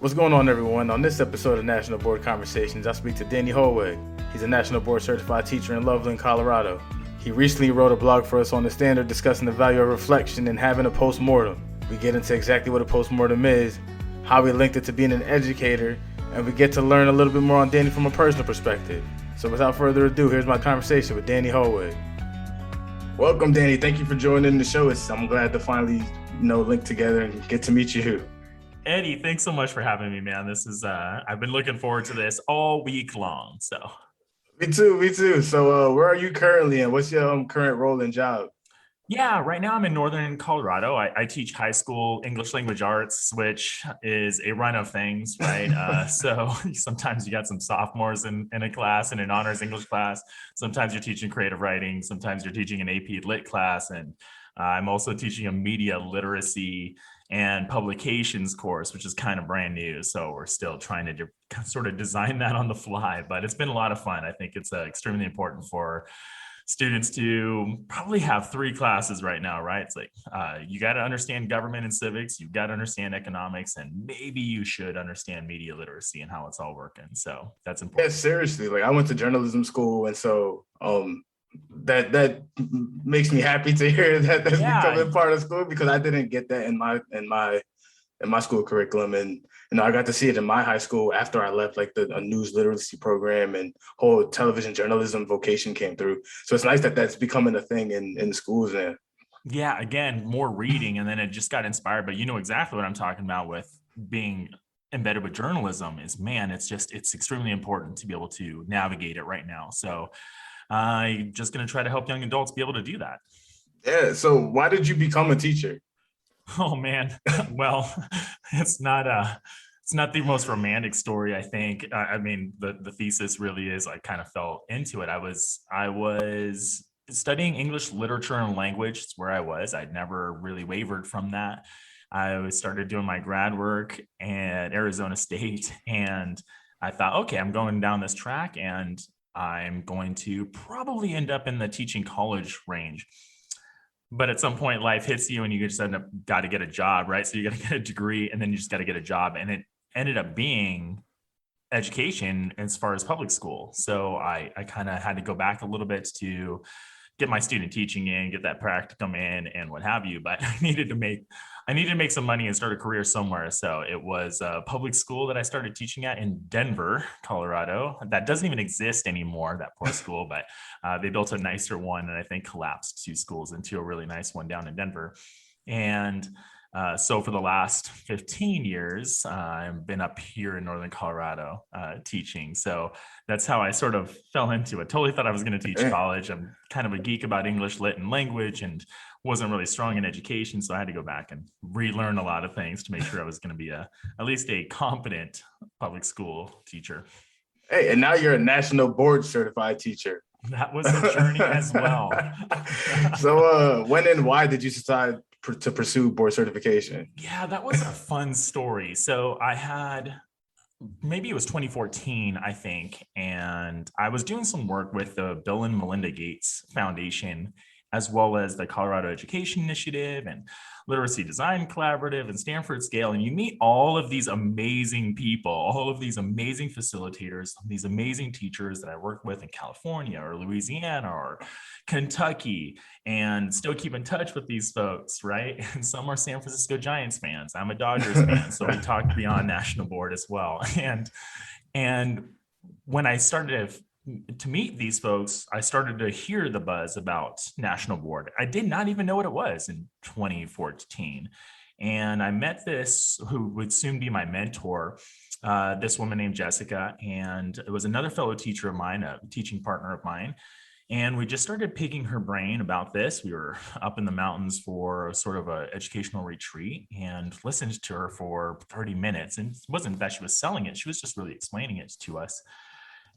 What's going on, everyone? On this episode of National Board Conversations, I speak to Danny Hollweg. He's a National Board Certified teacher in Loveland, Colorado. He recently wrote a blog for us on the Standard discussing the value of reflection and having a postmortem. We get into exactly what a postmortem is, how we linked it to being an educator, and we get to learn a little bit more on Danny from a personal perspective. So without further ado, here's my conversation with Danny Hollweg. Welcome, Danny. Thank you for joining the show. I'm glad to finally, link together and get to meet you. Eddie, thanks so much for having me, man. This is I've been looking forward to this all week long. So Me too. So where are you currently and what's your current role and job? yeah, right now I'm in Northern Colorado. I teach high school English language arts, which is a run of things, right? So sometimes you got some sophomores in a class, in an honors English class. Sometimes you're teaching creative writing. Sometimes you're teaching an AP Lit class. And I'm also teaching a media literacy and publications course, which is kind of brand new. So we're still trying to sort of design that on the fly, but it's been a lot of fun. I think it's extremely important for students to probably have 3 classes right now, right? It's like you got to understand government and civics, you've got to understand economics, and maybe you should understand media literacy and how it's all working. So that's important. Yeah, seriously. Like I went to journalism school, and so that makes me happy to hear that that's becoming part of school, because I didn't get that in my school curriculum. And I got to see it in my high school after I left, like a news literacy program and whole television journalism vocation came through. So it's nice that that's becoming a thing in schools now. Yeah, again, more reading, and then it just got inspired. But you know exactly what I'm talking about with being embedded with journalism is, man, it's extremely important to be able to navigate it right now. So I'm just going to try to help young adults be able to do that. Yeah. So why did you become a teacher? Oh man, well, it's not the most romantic story, I think. I mean, the thesis really is I kind of fell into it. I was studying English literature and language. It's where I was. I'd never really wavered from that. I started doing my grad work at Arizona State, and I thought, okay, I'm going down this track, and I'm going to probably end up in the teaching college range. But at some point, life hits you and you just end up got to get a job, right? So you got to get a degree and then you just got to get a job. And it ended up being education as far as public school. So I kind of had to go back a little bit to get my student teaching in, get that practicum in and what have you. But I needed to make some money and start a career somewhere. So it was a public school that I started teaching at in Denver, Colorado. That doesn't even exist anymore, that poor school, but they built a nicer one and I think collapsed 2 schools into a really nice one down in Denver. And so for the last 15 years, I've been up here in Northern Colorado teaching. So that's how I sort of fell into it. Totally thought I was going to teach college. I'm kind of a geek about English lit and language and wasn't really strong in education. So I had to go back and relearn a lot of things to make sure I was going to be at least a competent public school teacher. Hey, and now you're a national board certified teacher. That was a journey as well. So when and why did you decide to pursue board certification? Yeah, that was a fun story. So I had, maybe it was 2014, I think, and I was doing some work with the Bill and Melinda Gates Foundation, as well as the Colorado Education Initiative and Literacy Design Collaborative and Stanford Scale. And you meet all of these amazing people, all of these amazing facilitators, these amazing teachers that I work with in California or Louisiana or Kentucky, and still keep in touch with these folks, right? And some are San Francisco Giants fans. I'm a Dodgers fan, so we talked beyond national board as well. And when I started to meet these folks, I started to hear the buzz about national board. I did not even know what it was in 2014. And I met this, who would soon be my mentor, this woman named Jessica, and it was another fellow teacher of mine, a teaching partner of mine. And we just started picking her brain about this. We were up in the mountains for sort of an educational retreat and listened to her for 30 minutes. And it wasn't that she was selling it. She was just really explaining it to us.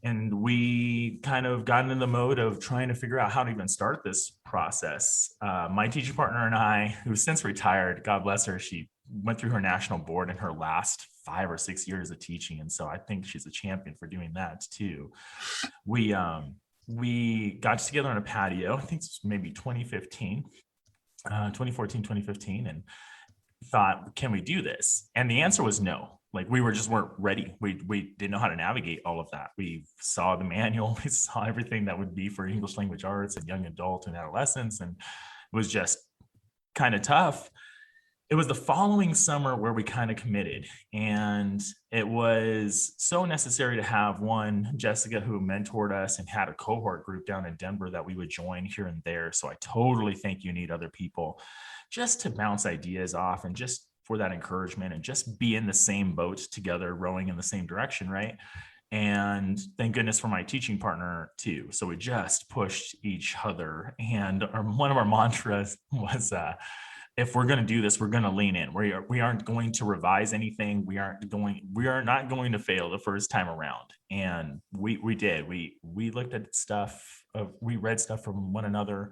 And we kind of got into the mode of trying to figure out how to even start this process. My teaching partner and I, who's since retired, God bless her, she went through her national board in her last 5 or 6 years of teaching. And so I think she's a champion for doing that too. We got together on a patio, I think it was maybe 2014, 2015, and thought, can we do this? And the answer was no. like we weren't ready. We didn't know how to navigate all of that. We saw the manual, we saw everything that would be for English language arts and young adult and adolescents, and it was just kind of tough. It was the following summer where we kind of committed, and it was so necessary to have one Jessica who mentored us and had a cohort group down in Denver that we would join here and there. So I totally think you need other people just to bounce ideas off and just for that encouragement and just be in the same boat together, rowing in the same direction, right? And thank goodness for my teaching partner too. So we just pushed each other, and one of our mantras was if we're going to do this, we're going to lean in. We aren't going to revise anything. We are not going to fail the first time around. And we did. We looked at stuff. We read stuff from one another.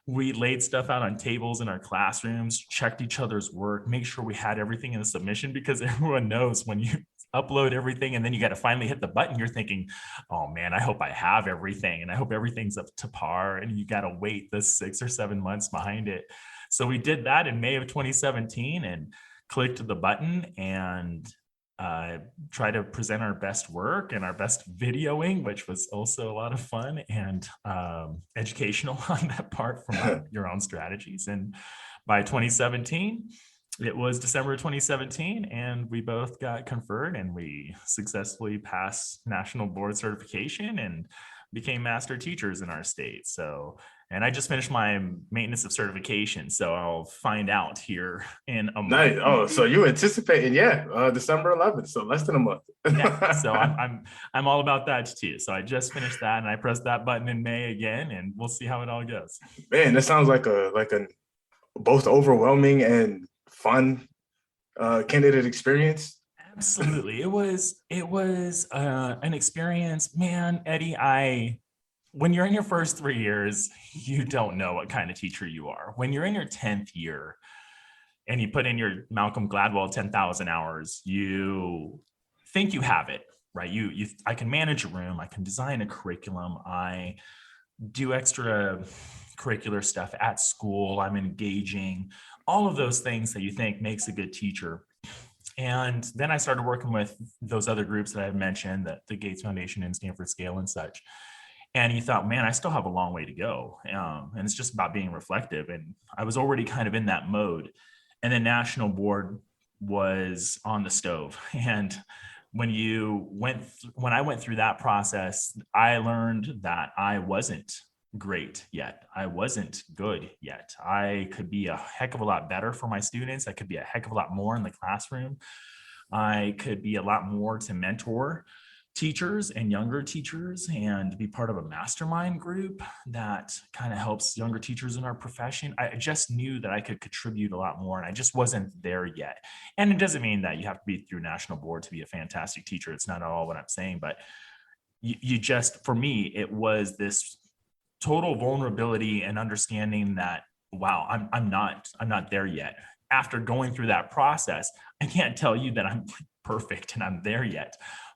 We laid stuff out on tables in our classrooms, checked each other's work, make sure we had everything in the submission, because everyone knows when you upload everything and then you got to finally hit the button, you're thinking, oh man, I hope I have everything and I hope everything's up to par, and you got to wait the 6 or 7 months behind it. So we did that in May of 2017 and clicked the button and try to present our best work and our best videoing, which was also a lot of fun and educational on that part from your own strategies. And by 2017, it was December 2017, and we both got conferred and we successfully passed national board certification and became master teachers in our state. So, and I just finished my maintenance of certification, so I'll find out here in a month. Nice. Oh, so you anticipating, December 11th, so less than a month. Yeah, so I'm all about that too. So I just finished that, and I pressed that button in May again, and we'll see how it all goes. Man, that sounds like a both overwhelming and fun candidate experience. Absolutely, it was an experience, man. Eddie, when you're in your first 3 years, you don't know what kind of teacher you are. When you're in your 10th year and you put in your Malcolm Gladwell 10,000 hours, you think you have it, right? I can manage a room, I can design a curriculum, I do extra curricular stuff at school, I'm engaging, all of those things that you think makes a good teacher. And then I started working with those other groups that I've mentioned, that the Gates Foundation and Stanford Scale and such. And you thought, man, I still have a long way to go. And it's just about being reflective. And I was already kind of in that mode. And then National Board was on the stove. And when I went through that process, I learned that I wasn't great yet. I wasn't good yet. I could be a heck of a lot better for my students. I could be a heck of a lot more in the classroom. I could be a lot more to mentor teachers and younger teachers and be part of a mastermind group that kind of helps younger teachers in our profession. I just knew that I could contribute a lot more, and I just wasn't there yet. And it doesn't mean that you have to be through National Board to be a fantastic teacher. It's not at all what I'm saying, but you just, for me, it was this total vulnerability and understanding that, wow, I'm not there yet. After going through that process, I can't tell you that I'm perfect and I'm there yet,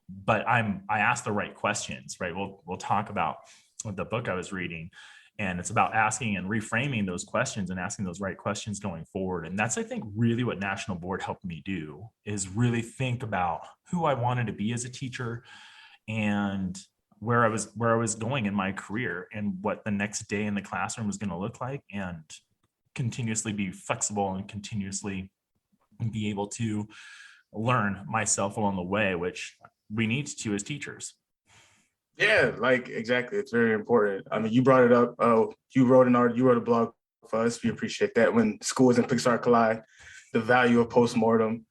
but I asked the right questions, right? We'll talk about the book I was reading, and it's about asking and reframing those questions and asking those right questions going forward. And that's, I think, really what National Board helped me do, is really think about who I wanted to be as a teacher and where I was going in my career and what the next day in the classroom was going to look like, and continuously be flexible and continuously be able to learn myself along the way, which we need to as teachers. Yeah, like exactly. It's very important. I mean, you brought it up. You wrote a blog for us. We appreciate that. When schools and Pixar collide, the value of postmortem.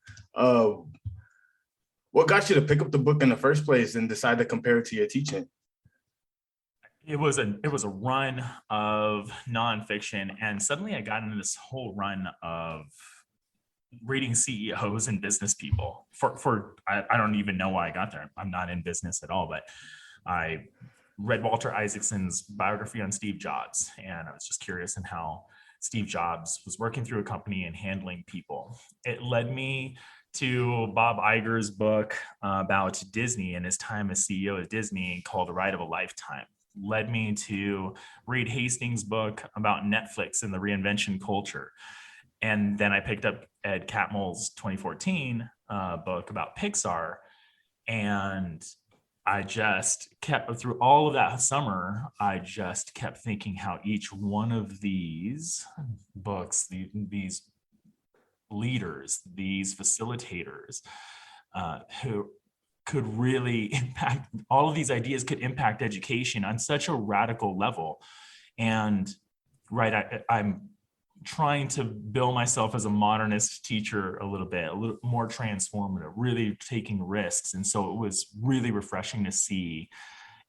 What got you to pick up the book in the first place and decide to compare it to your teaching? It was a run of nonfiction, and suddenly I got into this whole run of reading CEOs and business people. I don't even know why I got there. I'm not in business at all, but I read Walter Isaacson's biography on Steve Jobs, and I was just curious in how Steve Jobs was working through a company and handling people. It led me to Bob Iger's book about Disney and his time as CEO of Disney, called A Ride of a Lifetime. Led me to Reed Hastings' book about Netflix and the reinvention culture. And then I picked up Ed Catmull's 2014 book about Pixar. And I just kept, through all of that summer, I just kept thinking how each one of these books, these leaders, these facilitators, who could really impact, all of these ideas could impact education on such a radical level. And I'm trying to bill myself as a modernist teacher a little more transformative, really taking risks. And so it was really refreshing to see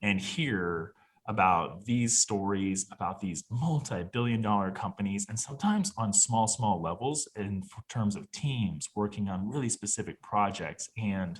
and hear about these stories, about these multi-billion-dollar companies, and sometimes on small levels in terms of teams working on really specific projects. And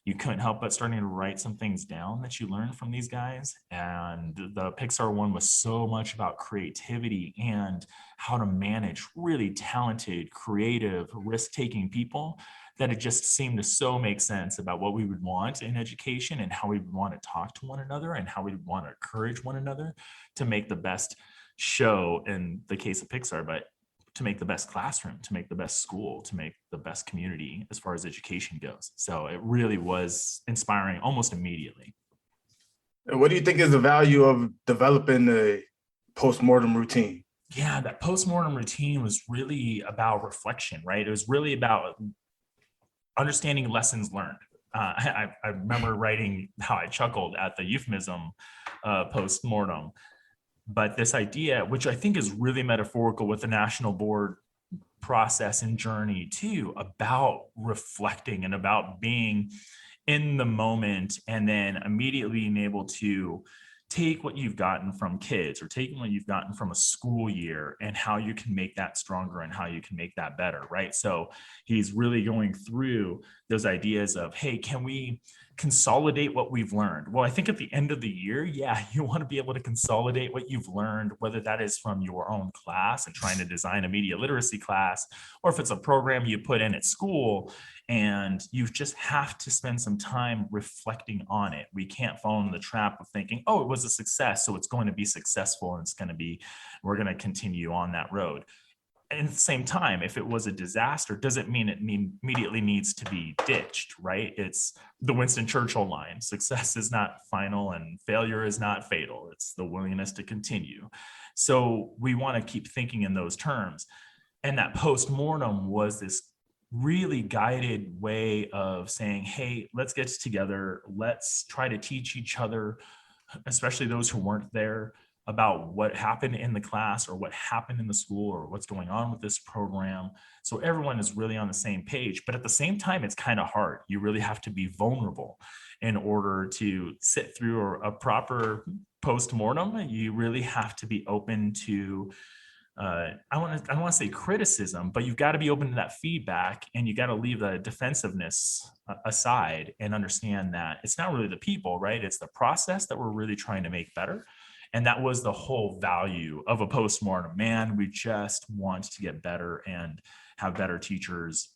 you couldn't help but starting to write some things down that you learned from these guys. And the Pixar one was so much about creativity and how to manage really talented, creative, risk-taking people, that it just seemed to so make sense about what we would want in education and how we would want to talk to one another and how we would want to encourage one another to make the best show in the case of Pixar, but to make the best classroom, to make the best school, to make the best community as far as education goes. So it really was inspiring almost immediately. And what do you think is the value of developing a postmortem routine? Yeah, that postmortem routine was really about reflection, right? It was really about understanding lessons learned. I remember writing how I chuckled at the euphemism postmortem. But this idea, which I think is really metaphorical with the national board process and journey too, about reflecting and about being in the moment and then immediately being able to take what you've gotten from kids or taking what you've gotten from a school year and how you can make that stronger and how you can make that better, right? So he's really going through those ideas of, hey, can we consolidate what we've learned? Well, I think at the end of the year, yeah, you want to be able to consolidate what you've learned, whether that is from your own class and trying to design a media literacy class, or if it's a program you put in at school, and you just have to spend some time reflecting on it. We can't fall in the trap of thinking, oh, it was a success, so it's going to be successful and we're going to continue on that road. And at the same time, if it was a disaster, doesn't mean it immediately needs to be ditched, right? It's the Winston Churchill line: success is not final and failure is not fatal. It's the willingness to continue. So we want to keep thinking in those terms. And that postmortem was this really guided way of saying, hey, let's get together. Let's try to teach each other, especially those who weren't there, about what happened in the class or what happened in the school or what's going on with this program. So everyone is really on the same page. But at the same time, it's kind of hard. You really have to be vulnerable in order to sit through a proper postmortem. You really have to be open to, I don't want to say criticism, but you've got to be open to that feedback, and you got to leave the defensiveness aside and understand that it's not really the people, right? It's the process that we're really trying to make better. And that was the whole value of a postmortem. Man, we just want to get better and have better teachers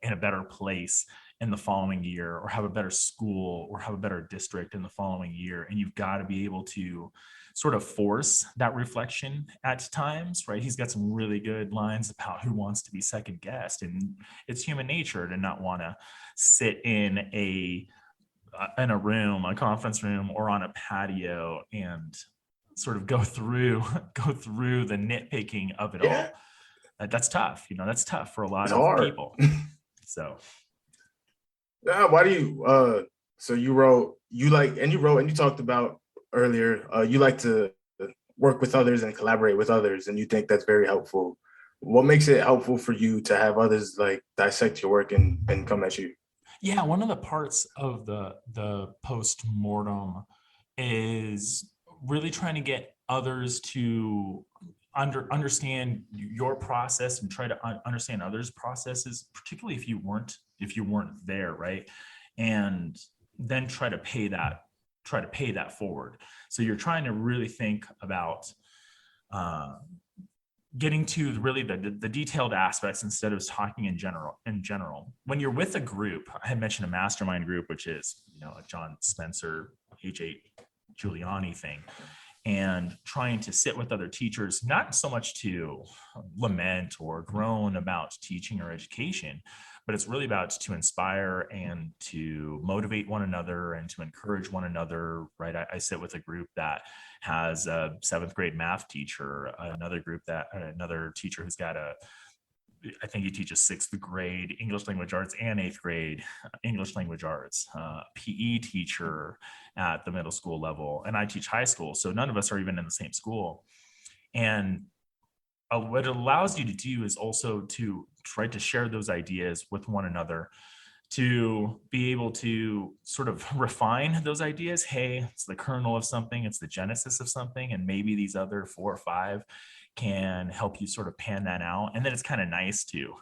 in a better place in the following year, or have a better school, or have a better district in the following year. And you've got to be able to sort of force that reflection at times, right? He's got some really good lines about who wants to be second guessed. And it's human nature to not want to sit in a room, a conference room, or on a patio and sort of go through the nitpicking of it all. That's tough. That's tough for a lot of people. So yeah, why do you so you wrote and you talked about earlier, you like to work with others and collaborate with others, and you think that's very helpful. What makes it helpful for you to have others like dissect your work and come at you? Yeah, one of the parts of the post-mortem is really trying to get others to understand your process and try to understand others' processes, particularly if you weren't there, right? And then try to pay that forward. So you're trying to really think about getting to really the detailed aspects instead of talking in general. When you're with a group, I had mentioned a mastermind group, which is, a John Spencer, H.8 Giuliani thing, and trying to sit with other teachers, not so much to lament or groan about teaching or education, but it's really about to inspire and to motivate one another and to encourage one another, right? I sit with a group that has a seventh grade math teacher, another teacher who's got I think he teaches sixth grade English language arts and eighth grade English language arts, PE teacher at the middle school level, and I teach high school. So none of us are even in the same school. And what it allows you to do is also to try to share those ideas with one another, to be able to sort of refine those ideas. Hey, it's the kernel of something, it's the genesis of something, and maybe these other 4 or 5 can help you sort of pan that out. And then it's kind of nice to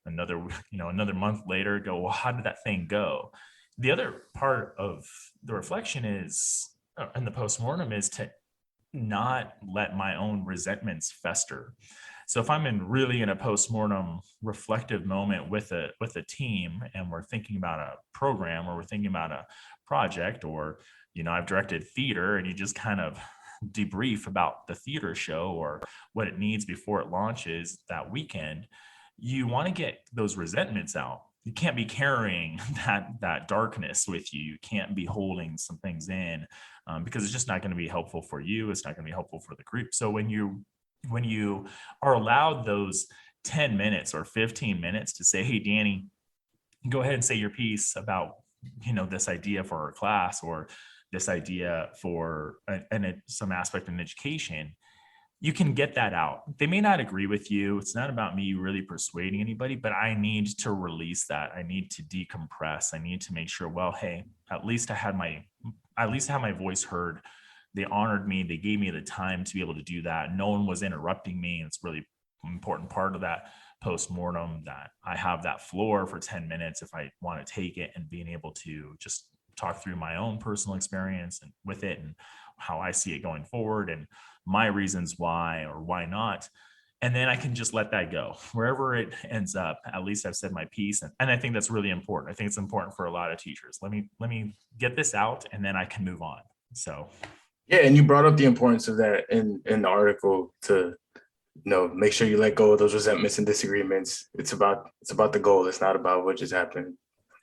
another month later go, well, how did that thing go? The other part of the reflection is, and the postmortem, is to not let my own resentments fester. So if I'm really in a postmortem reflective moment with a team, and we're thinking about a program, or we're thinking about a project, or I've directed theater, and you just kind of debrief about the theater show or what it needs before it launches that weekend, you want to get those resentments out. You can't be carrying that darkness with you. You can't be holding some things in, because it's just not going to be helpful for you. It's not going to be helpful for the group. So when you are allowed those 10 minutes or 15 minutes to say, hey, Danny, go ahead and say your piece about this idea for our class, or this idea for some aspect in education, you can get that out. They may not agree with you. It's not about me really persuading anybody, but I need to release that. I need to decompress. I need to make sure, well, hey, at least I had my voice heard. They honored me. They gave me the time to be able to do that. No one was interrupting me. It's really an important part of that postmortem, that I have that floor for 10 minutes if I want to take it, and being able to just talk through my own personal experience and with it, and how I see it going forward, and my reasons why or why not. And then I can just let that go wherever it ends up. At least I've said my piece. And I think that's really important. I think it's important for a lot of teachers. Let me get this out, and then I can move on. So yeah, and you brought up the importance of that in the article, to make sure you let go of those resentments and disagreements. It's about the goal. It's not about what just happened.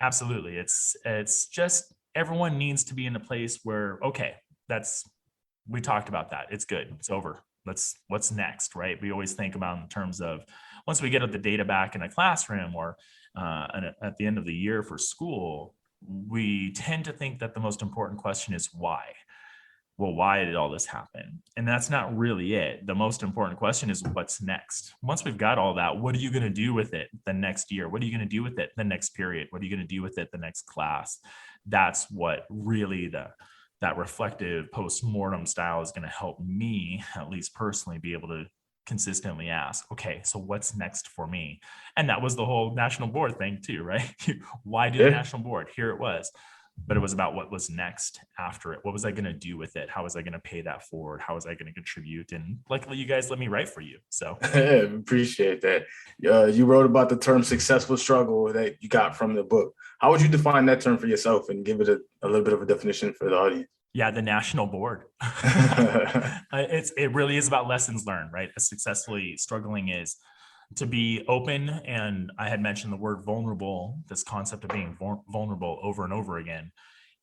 absolutely. It's just, everyone needs to be in a place where, okay, we talked about that. It's good. It's over. What's next, right? We always think about in terms of, once we get the data back in a classroom, or at the end of the year for school, we tend to think that the most important question is why. Well, why did all this happen? And that's not really it. The most important question is what's next. Once we've got all that, what are you going to do with it the next year? What are you going to do with it the next period? What are you going to do with it the next class? That's what really that reflective post-mortem style is going to help me, at least personally, be able to consistently ask, okay, so what's next for me? And that was the whole national board thing too, right? Why do the national board? Here it was. But it was about what was next after it. What was I going to do with it? How was I going to pay that forward? How was I going to contribute? And luckily, you guys let me write for you. So appreciate that. You wrote about the term successful struggle that you got from the book. How would you define that term for yourself, and give it a little bit of a definition for the audience? Yeah, the national board. It really is about lessons learned, right? As successfully struggling is to be open. And I had mentioned the word vulnerable, this concept of being vulnerable over and over again.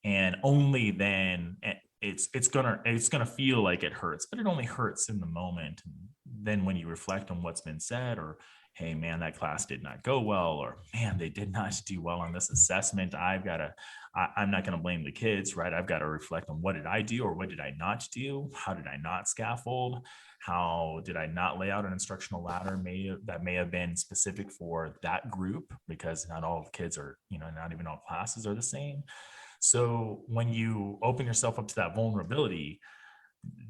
And only then it's gonna feel like it hurts, but it only hurts in the moment. And then when you reflect on what's been said, or hey man, that class did not go well, or man, they did not do well on this assessment, I'm not going to blame the kids, right? I've got to reflect on, what did I do, or what did I not do? How did I not scaffold? How did I not lay out an instructional ladder that may have been specific for that group? Because not all kids are, not even all classes are the same. So when you open yourself up to that vulnerability,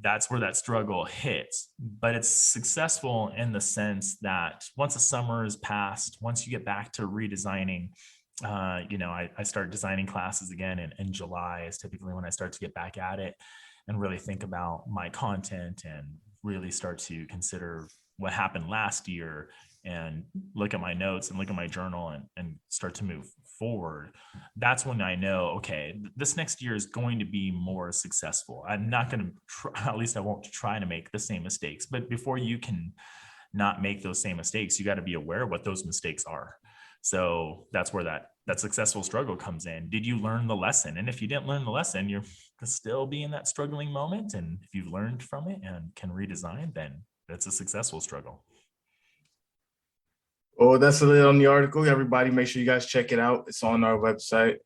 that's where that struggle hits. But it's successful in the sense that once the summer is past, once you get back to redesigning, I start designing classes again in July is typically when I start to get back at it and really think about my content, and really start to consider what happened last year, and look at my notes and look at my journal, and start to move forward. That's when I know, okay, this next year is going to be more successful. I'm not going to at least I won't try to make the same mistakes. But before you can not make those same mistakes, you got to be aware of what those mistakes are. So that's where that successful struggle comes in. Did you learn the lesson? And if you didn't learn the lesson, you're still be in that struggling moment. And if you've learned from it and can redesign, then that's a successful struggle. Well, that's a little on the article. Everybody, make sure you guys check it out. It's on our website.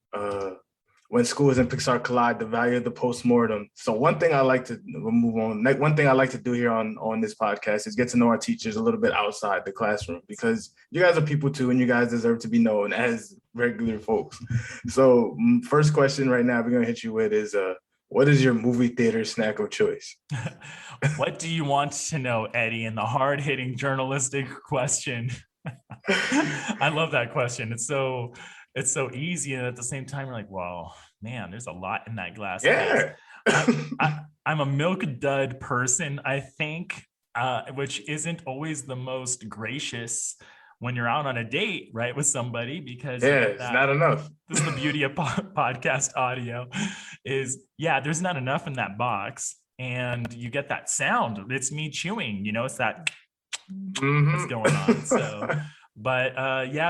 When schools and Pixar collide, the value of the postmortem. So one thing I like to we'll move on. One thing I like to do here on this podcast is get to know our teachers a little bit outside the classroom, because you guys are people too, and you guys deserve to be known as regular folks. So first question right now we're gonna hit you with is what is your movie theater snack of choice? What do you want to know, Eddie? In the hard-hitting journalistic question. I love that question. It's so easy, and at the same time, you're like, "Well, man, there's a lot in that glass." Yeah. I'm a milk dud person, I think, which isn't always the most gracious when you're out on a date, right, with somebody, because it's not enough. This is the beauty of podcast audio, is there's not enough in that box, and you get that sound. It's me chewing, it's that what's going on. So. But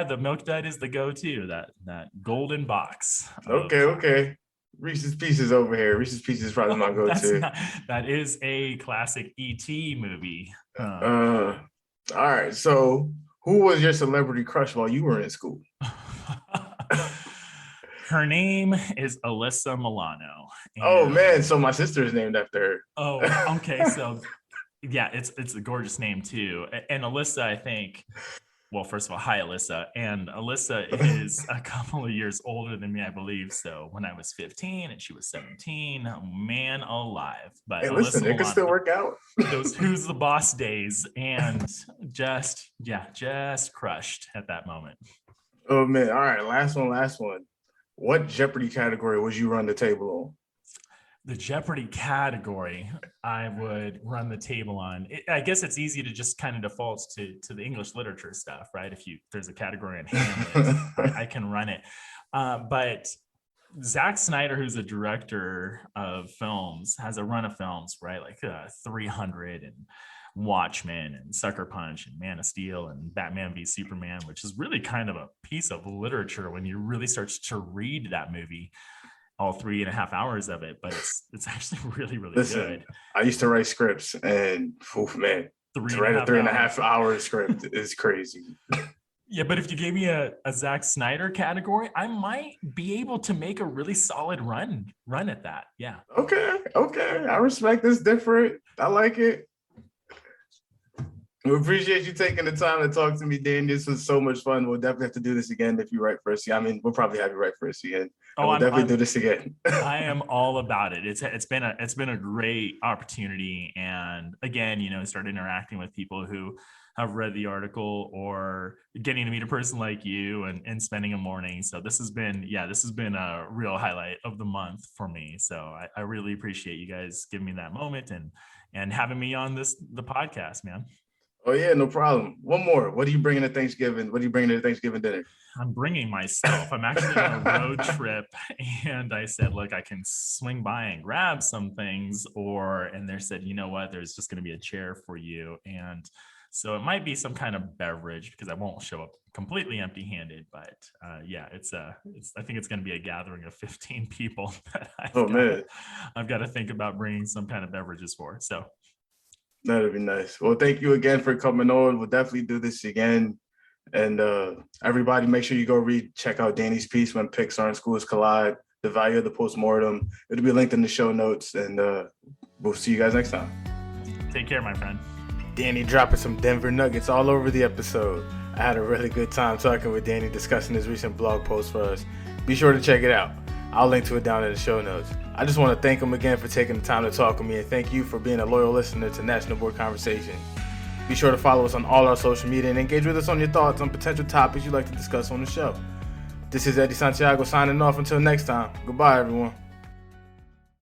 the milk dud is the go-to, that golden box. Okay. Reese's Pieces over here. Reese's Pieces is probably my go-to. That is a classic E.T. movie. All right. So who was your celebrity crush while you were in school? Her name is Alyssa Milano. Oh, man. So my sister is named after her. Oh, okay. So, it's a gorgeous name, too. And Alyssa, I think... Well, first of all, hi, Alyssa. And Alyssa is a couple of years older than me, I believe. So when I was 15 and she was 17, man alive. But hey, listen, it could still work out. Those Who's the Boss days, and just crushed at that moment. Oh, man. All right. Last one. What Jeopardy category would you run the table on? The Jeopardy category I would run the table on. I guess it's easy to just kind of default to the English literature stuff, right? If there's a category in Hamlet, I can run it. But Zack Snyder, who's a director of films, has a run of films, right? Like 300 and Watchmen and Sucker Punch and Man of Steel and Batman v Superman, which is really kind of a piece of literature when you really start to read that movie. All 3.5 hours of it, but it's actually really, really good. I used to write scripts, and to write a 3.5 hour script is crazy. Yeah, but if you gave me a Zack Snyder category, I might be able to make a really solid run at that. Yeah. Okay. I respect this different. I like it. We appreciate you taking the time to talk to me, Dan. This was so much fun. We'll definitely have to do this again if you write for us. I mean, we'll probably have you write for us again. We'll definitely do this again. I am all about it. It's been a great opportunity, and again, start interacting with people who have read the article or getting to meet a person like you and spending a morning. So this has been a real highlight of the month for me. So I really appreciate you guys giving me that moment and having me on the podcast, man. Oh, yeah, no problem. One more. What are you bringing to Thanksgiving? What are you bringing to Thanksgiving dinner? I'm bringing myself. I'm actually on a road trip, and I said, look, I can swing by and grab some things, and they said, you know what, there's just going to be a chair for you. And so it might be some kind of beverage, because I won't show up completely empty-handed, but I think it's going to be a gathering of 15 people that I've got to think about bringing some kind of beverages for. So that'd be nice. Well, thank you again for coming on. We'll definitely do this again. And everybody, make sure you check out Danny's piece, When Pixar and Schools Collide, The Value of the Postmortem. It'll be linked in the show notes, and we'll see you guys next time. Take care, my friend. Danny dropping some Denver nuggets all over the episode. I had a really good time talking with Danny, discussing his recent blog post for us. Be sure to check it out. I'll link to it down in the show notes. I just want to thank him again for taking the time to talk with me, and thank you for being a loyal listener to National Board Conversations. Be sure to follow us on all our social media and engage with us on your thoughts on potential topics you'd like to discuss on the show. This is Eddie Santiago signing off until next time. Goodbye, everyone.